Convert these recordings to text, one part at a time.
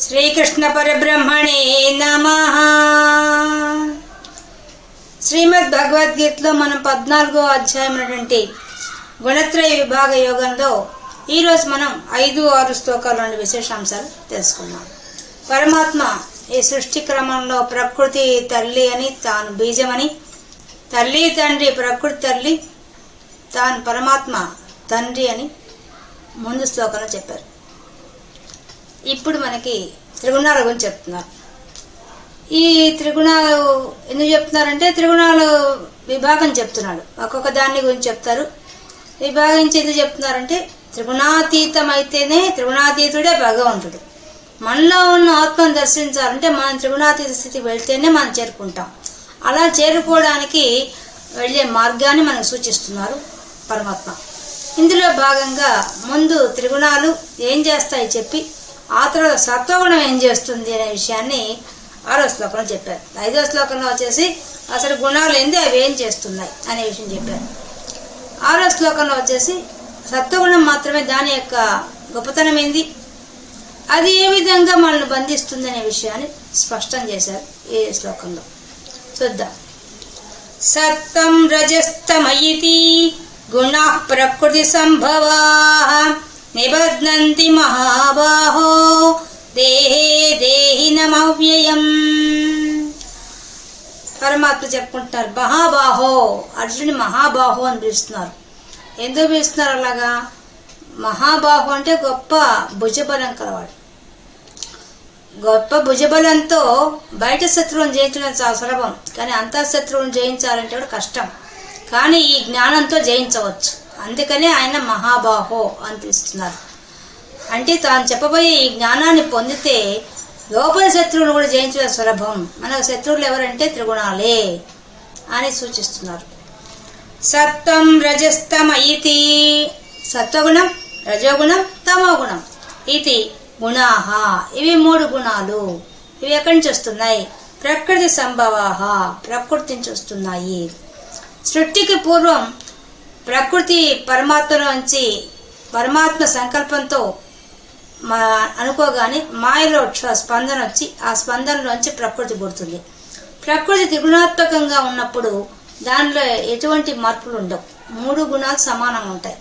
శ్రీకృష్ణ పరబ్రహ్మణే నమః. శ్రీమద్ భగవద్గీతలో మనం 14వ అధ్యాయమైనటువంటి గుణత్రయ విభాగ యోగంలో ఈరోజు మనం 5-6 శ్లోకాల్లోని విశేషాంశాలు తెలుసుకున్నాం. పరమాత్మ ఈ సృష్టి క్రమంలో ప్రకృతి తల్లి అని, తాను బీజమని, తల్లి తండ్రి ప్రకృతి తల్లి, తాను పరమాత్మ తండ్రి అని ముందు శ్లోకంలో చెప్పారు. ఇప్పుడు మనకి త్రిగుణాల గురించి చెప్తున్నారు. ఈ త్రిగుణాలు ఎందుకు చెప్తున్నారంటే త్రిగుణాలు విభాగం చెప్తున్నాడు. ఒక్కొక్క దాని గురించి చెప్తారు. విభాగించి ఎందుకు చెప్తున్నారంటే త్రిగుణాతీతం అయితేనే త్రిగుణాతీతుడే భగవంతుడు. మనలో ఉన్న ఆత్మను దర్శించాలంటే మనం త్రిగుణాతీత స్థితికి వెళ్తేనే మనం చేరుకుంటాం. అలా చేరుకోవడానికి వెళ్ళే మార్గాన్ని మనకు సూచిస్తున్నారు పరమాత్మ. ఇందులో భాగంగా ముందు త్రిగుణాలు ఏం చేస్తాయి చెప్పి ఆ తర్వాత సత్వగుణం ఏం చేస్తుంది అనే విషయాన్ని 6వ శ్లోకంలో చెప్పారు. 5వ శ్లోకంలో వచ్చేసి అసలు గుణాలు ఏంది, అవి ఏం చేస్తున్నాయి అనే విషయం చెప్పారు. 6వ శ్లోకంలో వచ్చేసి సత్వగుణం మాత్రమే దాని యొక్క గొప్పతనం ఏంది, అది ఏ విధంగా మనల్ని బంధిస్తుంది అనే విషయాన్ని స్పష్టం చేశారు ఈ శ్లోకంలో. చూద్దాం. సత్వం రజస్తమయితి గుణః ప్రకృతి సంభవాః నిబధ్నంతి మహాబాహో దేహే దేహినమవ్యయం. పరమాత్మ చెప్పుకుంటున్నారు మహాబాహో, అర్జునుని మహాబాహో అని పిలుస్తున్నారు. ఎందుకు పిలుస్తున్నారు అలాగా? మహాబాహు అంటే గొప్ప భుజబలం కలవాడు. గొప్ప భుజబలంతో బయట శత్రువులను జయించడం చాలా సులభం, కానీ అంతఃశత్రువులను జయించాలంటే కూడా కష్టం. కానీ ఈ జ్ఞానంతో జయించవచ్చు. అందుకనే ఆయన మహాబాహో అని పిలుస్తున్నారు. అంటే తాను చెప్పబోయే ఈ జ్ఞానాన్ని పొందితే లోపల శత్రువులను కూడా జయించడం సులభం. మనకు శత్రువులు ఎవరంటే త్రిగుణాలే అని సూచిస్తున్నారు. సత్వం రజస్తమయితి, సత్వగుణం, రజోగుణం, తమోగుణం, ఇది గుణాహ, ఇవి 3 గుణాలు. ఇవి ఎక్కడి నుంచి వస్తున్నాయి? ప్రకృతి సంభవాహ, ప్రకృతి నుంచి వస్తున్నాయి. సృష్టికి పూర్వం ప్రకృతి పరమాత్మలోంచి పరమాత్మ సంకల్పంతో అనుకోగానే మాయలో స్పందన వచ్చి ఆ స్పందనలోంచి ప్రకృతి పుడుతుంది. ప్రకృతి త్రిగుణాత్మకంగా ఉన్నప్పుడు దానిలో ఎటువంటి మార్పులు ఉండవు. 3 గుణాలు సమానంగా ఉంటాయి.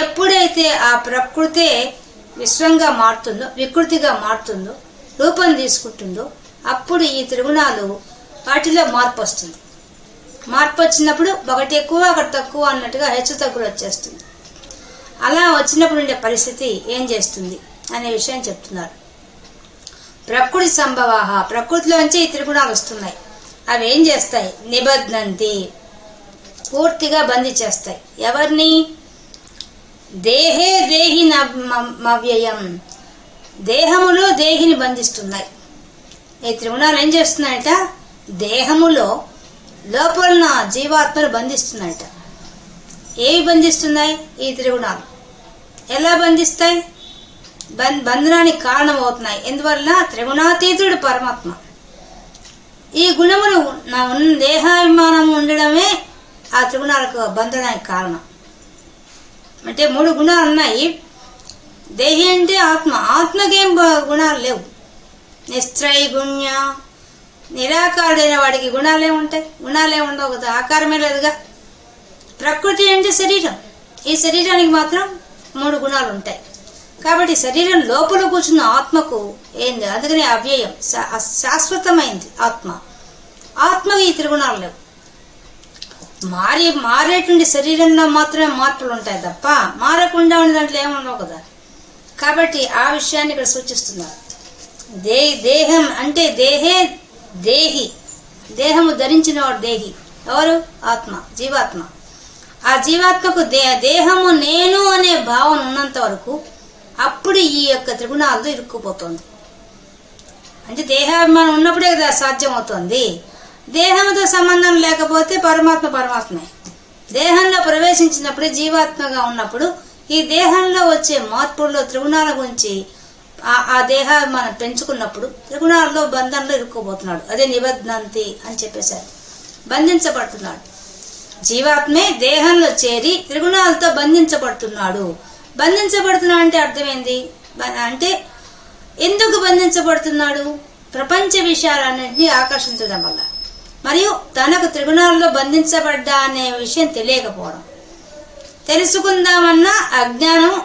ఎప్పుడైతే ఆ ప్రకృతే విశ్వంగా మారుతుందో, వికృతిగా మారుతుందో, రూపం తీసుకుంటుందో అప్పుడు ఈ త్రిగుణాలు వాటిలో మార్పు వస్తుంది. మార్పు వచ్చినప్పుడు ఒకటి ఎక్కువ ఒకటి తక్కువ అన్నట్టుగా హెచ్చు తగ్గులు వచ్చేస్తుంది. అలా వచ్చినప్పుడు ఉండే పరిస్థితి ఏం చేస్తుంది అనే విషయం చెప్తున్నారు. ప్రకృతి సంభవాహ, ప్రకృతిలోంచి ఈ త్రిగుణాలు వస్తున్నాయి. అవి ఏం చేస్తాయి? నిబధ్నంతి, పూర్తిగా బంధించేస్తాయి. ఎవరిని? దేహే దేహి మవ్యయం, దేహములో దేహిని బంధిస్తున్నాయి. ఈ త్రిగుణాలు ఏం చేస్తున్నాయట? దేహములో లోపల జీవాత్మను బంధిస్తున్నాయట. ఏవి బంధిస్తున్నాయి? ఈ త్రిగుణాలు. ఎలా బంధిస్తాయి? బంధనానికి కారణమవుతున్నాయి. ఎందువల్ల? త్రిగుణాతీతుడు పరమాత్మ. ఈ గుణములు దేహాభిమానం ఉండడమే ఆ త్రిగుణాలకు బంధనానికి కారణం. అంటే 3 గుణాలు ఉన్నాయి. దేహి అంటే ఆత్మ, ఆత్మకేం గుణాలు లేవు. నిస్త్రైగుణ్య, నిరాకారుడైన వాడికి గుణాలే ఉంటాయి? గుణాలే ఉండవు కదా, ఆకారమే లేదుగా. ప్రకృతి అంటే శరీరం, ఈ శరీరానికి మాత్రం 3 గుణాలు ఉంటాయి. కాబట్టి శరీరం లోపల కూర్చున్న ఆత్మకు ఏంది? అందుకని అవ్యయం, శాశ్వతమైంది ఆత్మ. ఆత్మకు ఈ త్రిగుణాలు లేవు. మారేటువంటి శరీరంలో మాత్రమే మార్పులు ఉంటాయి తప్ప మారకుండా ఉండే దాంట్లో ఏముండవు కదా. కాబట్టి ఆ విషయాన్ని ఇక్కడ సూచిస్తున్నారు. దేహం అంటే దేహే దేహి, దేహము ధరించిన వాడు దేహి. ఎవరు? ఆత్మ, జీవాత్మ. ఆ జీవాత్మకు దేహము నేను అనే భావన ఉన్నంత వరకు అప్పుడు ఈ యొక్క త్రిగుణాలతో ఇరుక్కుపోతుంది. అంటే దేహాభిమానం ఉన్నప్పుడే కదా సాధ్యం అవుతుంది. దేహంతో సంబంధం లేకపోతే పరమాత్మ పరమాత్మే. దేహంలో ప్రవేశించినప్పుడు, జీవాత్మగా ఉన్నప్పుడు ఈ దేహంలో వచ్చే మార్పుల్లో త్రిగుణాల గురించి ఆ దేహాభిమానం పెంచుకున్నప్పుడు త్రిగుణాలలో బంధంలో ఇరుక్కుపోతున్నాడు. అదే నిబధ్నంతి అని చెప్పేశారు. బంధించబడుతున్నాడు. జీవాత్మే దేహంలో చేరి త్రిగుణాలతో బంధించబడుతున్నాడు. బంధించబడుతున్నాడు అంటే అర్థమైంది అంటే ఎందుకు బంధించబడుతున్నాడు? ప్రపంచ విషయాలన్నింటినీ ఆకర్షించడం వల్ల, మరియు తనకు త్రిగుణాల్లో బంధించబడ్డా అనే విషయం తెలియకపోవడం. తెలుసుకుందామన్నా అజ్ఞానం,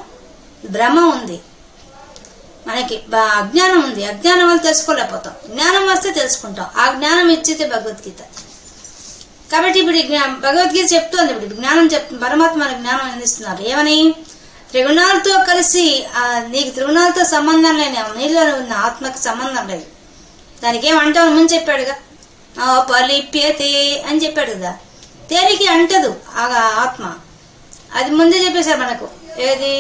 భ్రమ ఉంది. మనకి అజ్ఞానం ఉంది. అజ్ఞానం వల్ల తెలుసుకోలేకపోతాం. జ్ఞానం వస్తే తెలుసుకుంటాం. ఆ జ్ఞానం ఇచ్చితే భగవద్గీత. కాబట్టి ఇప్పుడు భగవద్గీత చెప్తోంది. ఇప్పుడు జ్ఞానం పరమాత్మ మన జ్ఞానం అందిస్తున్నారు. ఏమని? త్రిగుణాలతో కలిసి, నీకు త్రిగుణాలతో సంబంధం లేని నీలో ఉన్న ఆత్మకి సంబంధం లేదు. దానికి ఏమంటావు ముందు చెప్పాడుగా, పలిప్యతే అని చెప్పాడు కదా. తేలికి అంటదు ఆ ఆత్మ. అది ముందే చెప్పేశారు మనకు. ఏది?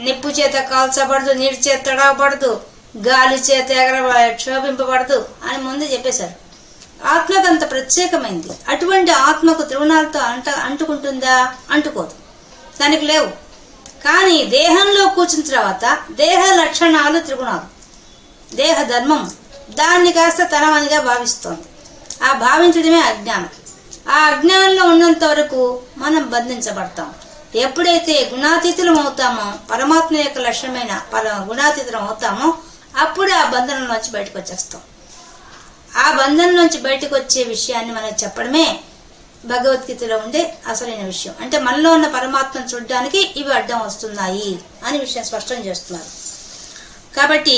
నిప్పు చేత కాల్చబడదు, నీటి చేత తడవబడదు, గాలి చేత క్షోభింపబడదు అని ముందే చెప్పేశారు. ఆత్మకు అంత ప్రత్యేకమైంది. అటువంటి ఆత్మకు త్రిగుణాలతో అంటుకుంటుందా? అంటుకోదు. దానికి లేవు. కానీ దేహంలో కూర్చున్న తర్వాత దేహ లక్షణాలు త్రిగుణాలు, దేహ ధర్మం, దాన్ని కాస్త తనమనిగా భావిస్తోంది. ఆ భావించడమే అజ్ఞానం. ఆ అజ్ఞానంలో ఉన్నంత వరకు మనం బంధించబడతాం. ఎప్పుడైతే గుణాతీతులం అవుతామో, పరమాత్మ యొక్క లక్ష్యమైన గుణాతీతులం అవుతామో, అప్పుడు ఆ బంధనం నుంచి బయటకు వచ్చేస్తాం. ఆ బంధనం నుంచి బయటకు వచ్చే విషయాన్ని మనకు చెప్పడమే భగవద్గీతలో ఉండే అసలైన విషయం. అంటే మనలో ఉన్న పరమాత్మను చూడడానికి ఇవి అడ్డం వస్తున్నాయి అని విషయం స్పష్టం చేస్తున్నారు. కాబట్టి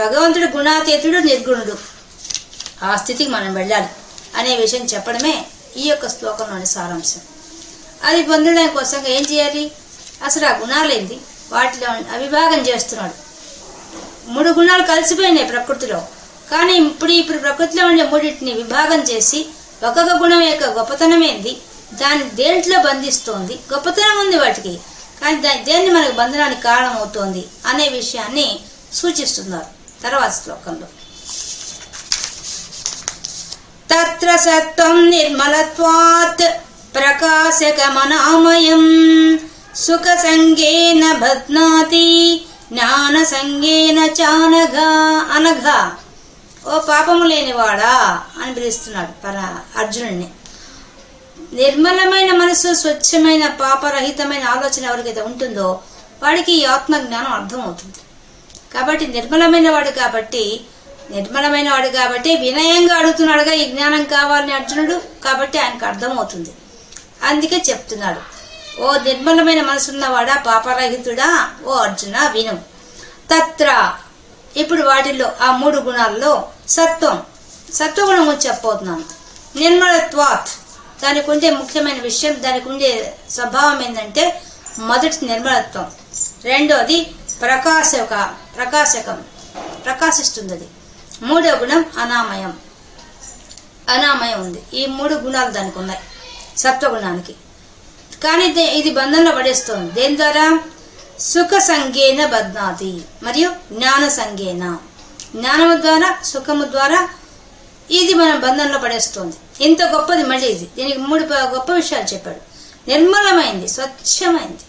భగవంతుడు గుణాతీతుడు, నిర్గుణుడు. ఆ స్థితికి మనం వెళ్ళాలి అనే విషయం చెప్పడమే ఈ యొక్క శ్లోకంలోని సారాంశం. అది పొందడం కోసం ఏం చేయాలి? అసలు ఆ గుణాలేంది, వాటిలో అవిభాగం చేస్తున్నాడు. 3 గుణాలు కలిసిపోయినాయి ప్రకృతిలో. కానీ ఇప్పుడు ప్రకృతిలో ఉండే 3టిని విభాగం చేసి ఒక్కొక్క గుణం యొక్క గొప్పతనం ఏంది, దాన్ని దేంట్లో బంధిస్తోంది, గొప్పతనం ఉంది వాటికి, కానీ దేన్ని మనకు బంధనానికి కారణమవుతోంది అనే విషయాన్ని సూచిస్తున్నారు తర్వాత శ్లోకంలో. తత్ర సత్వం నిర్మలత్వాత్ ప్రకాశకమనామయం సుఖ సంగేన బధ్నాతి జ్ఞాన సంగేన చానఘా. అనఘా, ఓ పాపము లేనివాడా అని పిలుస్తున్నాడు అర్జునుడిని. నిర్మలమైన మనసు, స్వచ్ఛమైన పాపరహితమైన ఆలోచన ఎవరికైతే ఉంటుందో వాడికి ఈ ఆత్మజ్ఞానం అర్థమవుతుంది. కాబట్టి నిర్మలమైన వాడు కాబట్టి వినయంగా అడుగుతున్నాడుగా ఈ జ్ఞానం కావాలని అర్జునుడు. కాబట్టి ఆయనకు అర్థమవుతుంది. అందుకే చెప్తున్నాడు, ఓ నిర్మలమైన మనసున్నవాడా, పాపరహితుడా, ఓ అర్జున విను. తత్ర, ఇప్పుడు వాటిల్లో ఆ 3 గుణాల్లో సత్వగుణం గురించి చెప్పబోతున్నాను. నిర్మలత్వాత్, దానికి ఉండే ముఖ్యమైన విషయం, దానికి ఉండే స్వభావం ఏంటంటే, మొదటి నిర్మలత్వం, రెండోది ప్రకాశిస్తుంది అది. 3వ గుణం అనామయం ఉంది. ఈ 3 గుణాలు దానికి ఉన్నాయి సత్వగుణానికి. కానీ ఇది బంధంలో పడేస్తోంది. దేని ద్వారా? సుఖ సంగేన బధ్నాతి, మరియు జ్ఞాన సంగేన, జ్ఞానము ద్వారా, సుఖము ద్వారా ఇది మనం బంధంలో పడేస్తోంది. ఇంత గొప్పది మళ్ళీ ఇది. దీనికి 3 గొప్ప విషయాలు చెప్పాడు. నిర్మలమైంది, స్వచ్ఛమైంది,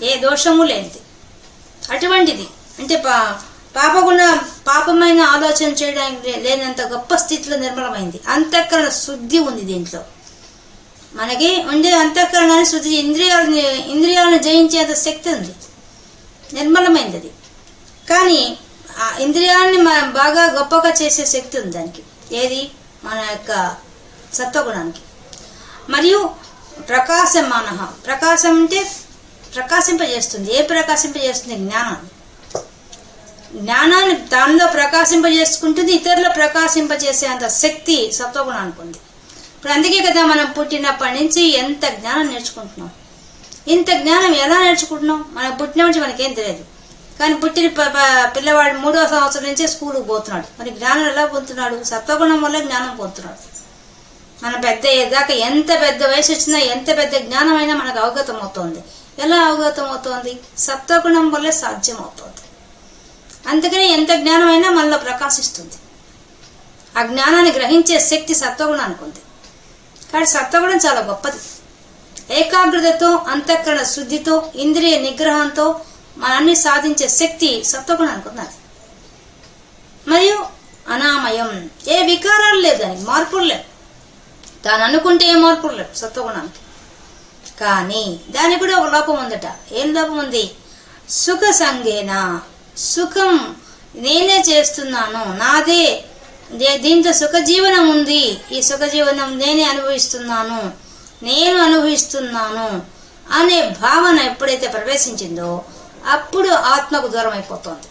ఏ దోషము లేనిది. అటువంటిది అంటే పాపమైన ఆలోచన చేయడానికి లేనంత గొప్ప స్థితిలో నిర్మలమైంది. అంతఃకరణ శుద్ధి ఉంది దీంట్లో. మనకి ఉండే అంతఃకరణాన్ని శుద్ధి, ఇంద్రియాలను జయించేంత శక్తి ఉంది. నిర్మలమైంది అది. కానీ ఆ ఇంద్రియాలని మనం బాగా గొప్పగా చేసే శక్తి ఉంది దానికి. ఏది? మన యొక్క సత్వగుణానికి. మరియు ప్రకాశం అంటే ప్రకాశింపజేస్తుంది. ఏ ప్రకాశింపజేస్తుంది? జ్ఞానాన్ని దానిలో ప్రకాశింపజేసుకుంటుంది. ఇతరులు ప్రకాశింపజేసే అంత శక్తి సత్వగుణానికి ఉంది. ఇప్పుడు అందుకే కదా మనం పుట్టినప్పటి నుంచి ఎంత జ్ఞానం నేర్చుకుంటున్నాం. ఇంత జ్ఞానం ఎలా నేర్చుకుంటున్నాం? మనం పుట్టిన నుంచి మనకేం తెలియదు. కానీ పుట్టిన పిల్లవాడు 3వ సంవత్సరం నుంచే స్కూల్కి పోతున్నాడు. మరి జ్ఞానం ఎలా పొందుతున్నాడు? సత్వగుణం వల్ల జ్ఞానం పొందుతున్నాడు. మన పెద్ద ఏదాకా ఎంత పెద్ద వయసు వచ్చినా, ఎంత పెద్ద జ్ఞానం అయినా మనకు అవగతం అవుతోంది. ఎలా అవగతం అవుతోంది? సత్వగుణం వల్లే సాధ్యం అవుతోంది. అందుకని ఎంత జ్ఞానమైనా మనలో ప్రకాశిస్తుంది. ఆ జ్ఞానాన్ని గ్రహించే శక్తి సత్వగుణానికి ఉంది. కాబట్టి సత్వగుణం చాలా గొప్పది. ఏకాగ్రతతో, అంతఃకరణ శుద్ధితో, ఇంద్రియ నిగ్రహంతో మనల్ని సాధించే శక్తి సత్వగుణానికి ఉన్నది. మరియు అనామయం, ఏ వికారాలు లేదు, దానికి మార్పులు లేవు. తాను అనుకుంటే ఏ మార్పులు లేవు సత్వగుణానికి. కానీ దానికి కూడా ఒక లోపం ఉందట. ఏం లోపం ఉంది? సుఖ సంగేన, సుఖం నేనే చేస్తున్నాను, నాదే, దీంతో సుఖజీవనం ఉంది, ఈ సుఖజీవనం నేనే అనుభవిస్తున్నాను, నేను అనుభవిస్తున్నాను అనే భావన ఎప్పుడైతే ప్రవేశించిందో అప్పుడు ఆత్మకు దూరం అయిపోతుంది.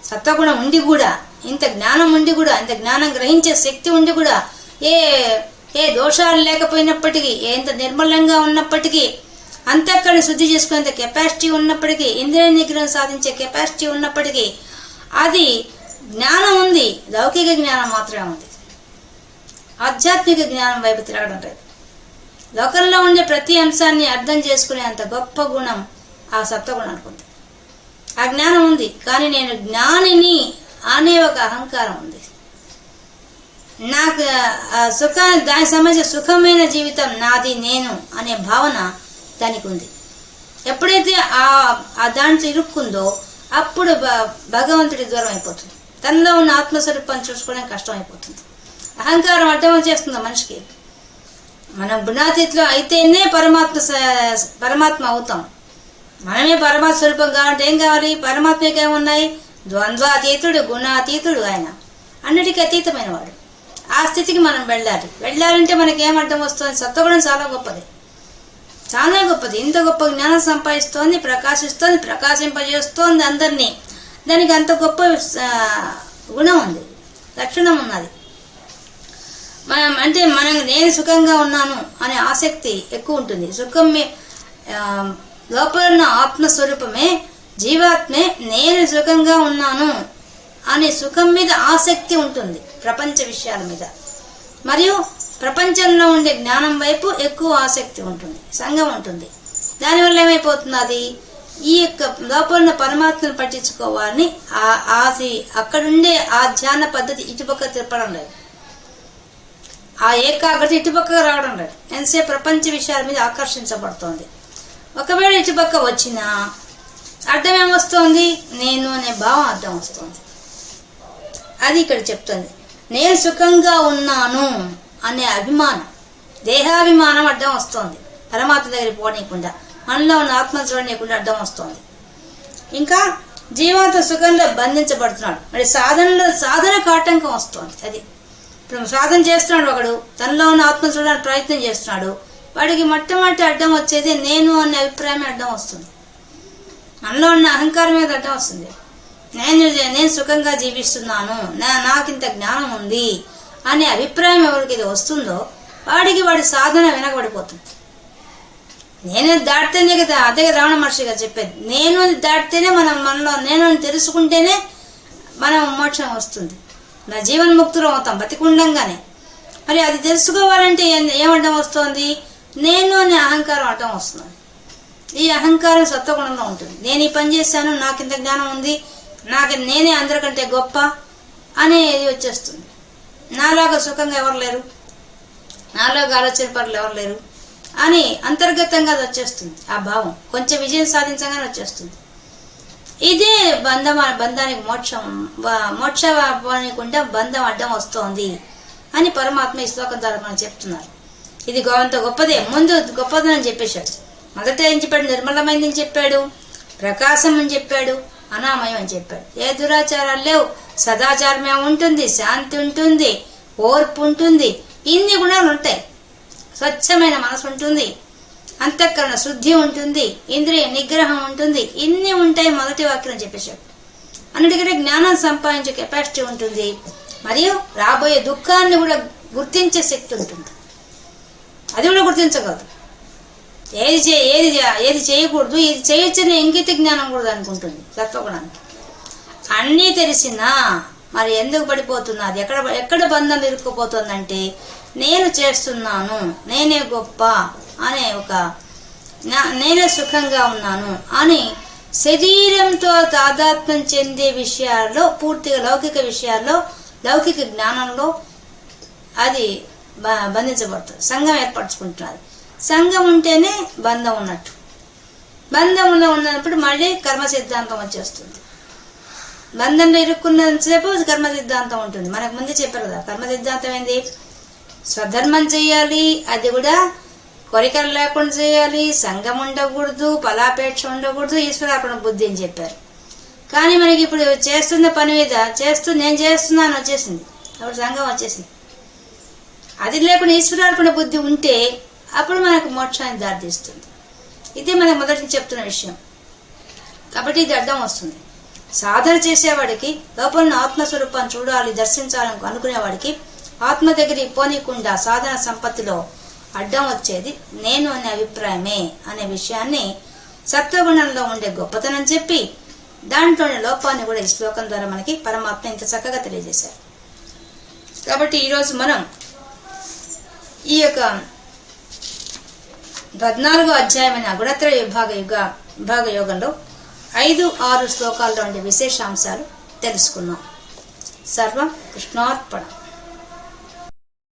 సత్వగుణం ఉండి కూడా, ఇంత జ్ఞానం ఉండి కూడా, ఇంత జ్ఞానం గ్రహించే శక్తి ఉండి కూడా, ఏ దోషాలు లేకపోయినప్పటికీ, ఎంత నిర్మలంగా ఉన్నప్పటికీ, అంతఃకరణ శుద్ధి చేసుకునేంత కెపాసిటీ ఉన్నప్పటికీ, ఇంద్రియ నిగ్రహం సాధించే కెపాసిటీ ఉన్నప్పటికీ, అది జ్ఞానం ఉంది, లౌకిక జ్ఞానం మాత్రమే ఉంది. ఆధ్యాత్మిక జ్ఞానం వైపు తిరగడం లేదు. లోకంలో ఉండే ప్రతి అంశాన్ని అర్థం చేసుకునే అంత గొప్ప గుణం ఆ సత్వగుణానికి ఉంది. ఆ జ్ఞానం ఉంది, కానీ నేను జ్ఞానిని అనే ఒక అహంకారం ఉంది. నాకు దానికి సంబంధించిన సుఖమైన జీవితం నాది, నేను అనే భావన దానికి ఉంది. ఎప్పుడైతే ఆ దాంట్లో ఇరుక్కుందో అప్పుడు భగవంతుడి దూరం అయిపోతుంది. తనలో ఉన్న ఆత్మస్వరూపాన్ని చూసుకోవడానికి కష్టం అయిపోతుంది. అహంకారం అడ్డం వచ్చేస్తుంది మనిషికి. మనం గుణాతీతులు అయితేనే పరమాత్మ అవుతాం. మనమే పరమాత్మ స్వరూపం కావాలంటే ఏం కావాలి? పరమాత్మకి ఏమున్నాయి? ద్వంద్వాతీతుడు, గుణాతీతుడు, ఆయన అన్నిటికీ అతీతమైన వాడు. ఆ స్థితికి మనం వెళ్ళాలంటే మనకి ఏం అడ్డం వస్తుంది? సత్వగుణం చాలా గొప్పది, చాలా గొప్పది. ఇంత గొప్ప జ్ఞానం సంపాదిస్తోంది, ప్రకాశిస్తోంది, ప్రకాశింపజేస్తోంది అందరినీ. దానికి అంత గొప్ప గుణం ఉంది, లక్షణం ఉన్నది. మనం నేను సుఖంగా ఉన్నాను అనే ఆసక్తి ఎక్కువ ఉంటుంది. సుఖం లోపల ఉన్న ఆత్మస్వరూపమే, జీవాత్మే నేను సుఖంగా ఉన్నాను అనే సుఖం మీద ఆసక్తి ఉంటుంది, ప్రపంచ విషయాల మీద. మరియు ప్రపంచంలో ఉండే జ్ఞానం వైపు ఎక్కువ ఆసక్తి ఉంటుంది, సంఘం ఉంటుంది. దానివల్ల ఏమైపోతుంది? అది ఈ యొక్క లోపల పరమాత్మను పట్టించుకోవాలని అక్కడుండే ఆ ధ్యాన పద్ధతి ఇటుపక్క తిప్పడం లేదు, ఆ ఏకాగ్రత ఇటుపక్క రావడం లేదు. ఎంతసేపు ప్రపంచ విషయాల మీద ఆకర్షించబడుతోంది. ఒకవేళ ఇటుపక్క వచ్చినా అడ్డం ఏమొస్తోంది? నేను అనే భావం అడ్డం వస్తుంది. అది ఇక్కడ చెప్తుంది. నేను సుఖంగా ఉన్నాను అనే అభిమానం, దేహాభిమానం అడ్డం వస్తుంది. పరమాత్మ దగ్గరికి పోనీయకుండా, మనలో ఉన్న ఆత్మ చూడనీయకుండా అడ్డం వస్తుంది. ఇంకా జీవాత్మ సుఖంలో బంధించబడుతున్నాడు. మరి సాధనకు ఆటంకం వస్తుంది. అది ఇప్పుడు సాధన చేస్తున్నాడు ఒకడు, తనలో ఉన్న ఆత్మ చూడడానికి ప్రయత్నం చేస్తున్నాడు. వాడికి మొట్టమొదటి అడ్డం వచ్చేది నేను అనే అభిప్రాయమే అడ్డం వస్తుంది. మనలో ఉన్న అహంకారం మీద అడ్డం వస్తుంది. నేను సుఖంగా జీవిస్తున్నాను, నాకింత జ్ఞానం ఉంది అనే అభిప్రాయం ఎవరికి ఇది వస్తుందో వాడి సాధన వెనకబడిపోతుంది. నేను దాటితేనే కదా, అదే రమణ మహర్షి గారు చెప్పేది. నేను దాటితేనే మనలో నేను తెలుసుకుంటేనే మనం మోక్షం వస్తుంది, నా జీవన్ముక్తులు అవుతాం బతికుండంగానే. మరి అది తెలుసుకోవాలంటే ఏమడ్డం వస్తుంది? నేను అనే అహంకారం అడ్డం వస్తుంది. ఈ అహంకారం సత్వగుణంలో ఉంటుంది. నేను ఈ పని చేశాను, నాకింత జ్ఞానం ఉంది, నేనే అందరికంటే గొప్ప అనేది వచ్చేస్తుంది. నాలాగా సుఖంగా ఎవరు లేరు, నాలాగా ఆలోచన పనులు ఎవరు లేరు అని అంతర్గతంగా అది వచ్చేస్తుంది. ఆ భావం కొంచెం విజయం సాధించగానే వచ్చేస్తుంది. ఇదే బంధానికి మోక్షానికుండా బంధం అడ్డం వస్తోంది అని పరమాత్మ ఈ శ్లోకం ద్వారా మనం చెప్తున్నారు. ఇది అంత గొప్పదే, ముందు గొప్పదని చెప్పేశాడు. మొదట ఏం చెప్పాడు? నిర్మలమైందని చెప్పాడు, ప్రకాశం అని చెప్పాడు, అనామయం అని చెప్పాడు. ఏ దురాచారాలు లేవు, సదాచారమే ఉంటుంది, శాంతి ఉంటుంది, ఓర్పు ఉంటుంది, ఇన్ని గుణాలు ఉంటాయి. స్వచ్ఛమైన మనసు ఉంటుంది, అంతఃకరణ శుద్ధి ఉంటుంది, ఇంద్రియ నిగ్రహం ఉంటుంది, ఇన్ని ఉంటాయి. మొదటి వాక్యం చెప్పేశాడు. అన్నిటికంటే జ్ఞానం సంపాదించే కెపాసిటీ ఉంటుంది. మరియు రాబోయే దుఃఖాన్ని కూడా గుర్తించే శక్తి ఉంటుంది, అది కూడా గుర్తించగలదు. ఏది చేయకూడదు, ఇది చేయొచ్చని ఇంగిత జ్ఞానం కూడా అనుకుంటుంది సత్వగుణానికి. అన్నీ తెలిసినా మరి ఎందుకు పడిపోతున్నది? ఎక్కడ బంధం ఇరుక్కుపోతుందంటే నేను చేస్తున్నాను, నేనే గొప్ప అనే నేనే సుఖంగా ఉన్నాను అని శరీరంతో తాదాత్మ్యం చెందే విషయాల్లో, పూర్తిగా లౌకిక విషయాల్లో, లౌకిక జ్ఞానంలో అది బంధించబడుతుంది. సంఘం ఏర్పరచుకుంటున్నది. సంఘం ఉంటేనే బంధం ఉన్నట్టు. బంధం ఉన్నప్పుడు మళ్ళీ కర్మ సిద్ధాంతం వచ్చేస్తుంది. బంధంలో ఇరుక్కున్నంతసేపు కర్మ సిద్ధాంతం ఉంటుంది. మనకు ముందే చెప్పారు కదా, కర్మ సిద్ధాంతం ఏంది? స్వధర్మం చేయాలి, అది కూడా కోరికలు లేకుండా చేయాలి, సంఘం ఉండకూడదు, ఫలాపేక్ష ఉండకూడదు, ఈశ్వరార్పణ బుద్ధి అని చెప్పారు. కానీ మనకి ఇప్పుడు చేస్తున్న పని మీద నేను చేస్తున్నాను వచ్చేసింది, అప్పుడు సంఘం వచ్చేసింది. అది లేకుండా ఈశ్వరార్పణ బుద్ధి ఉంటే అప్పుడు మనకు మోక్షాన్ని దారితీస్తుంది. ఇది మనకు మొదటి చెప్తున్న విషయం. కాబట్టి ఇది అర్థం వస్తుంది. సాధన చేసేవాడికి, లోపల ఆత్మస్వరూపాన్ని చూడాలి, దర్శించాలని అనుకునేవాడికి ఆత్మ దగ్గరికి పోనీకుండా సాధన సంపత్తిలో అడ్డం వచ్చేది నేను అనే అభిప్రాయమే అనే విషయాన్ని సత్వగుణంలో ఉండే గొప్పతనం చెప్పి దాంట్లోని లోపాన్ని కూడా ఈ శ్లోకం ద్వారా మనకి పరమాత్మ ఇంత చక్కగా తెలియజేశారు. కాబట్టి ఈరోజు మనం ఈ యొక్క 14వ అధ్యాయమైన గుణత్రయ విభాగ యోగంలో 5-6 శ్లోకాల్లో ఉండే విశేషాంశాలు తెలుసుకున్నాం. సర్వం కృష్ణార్పణ.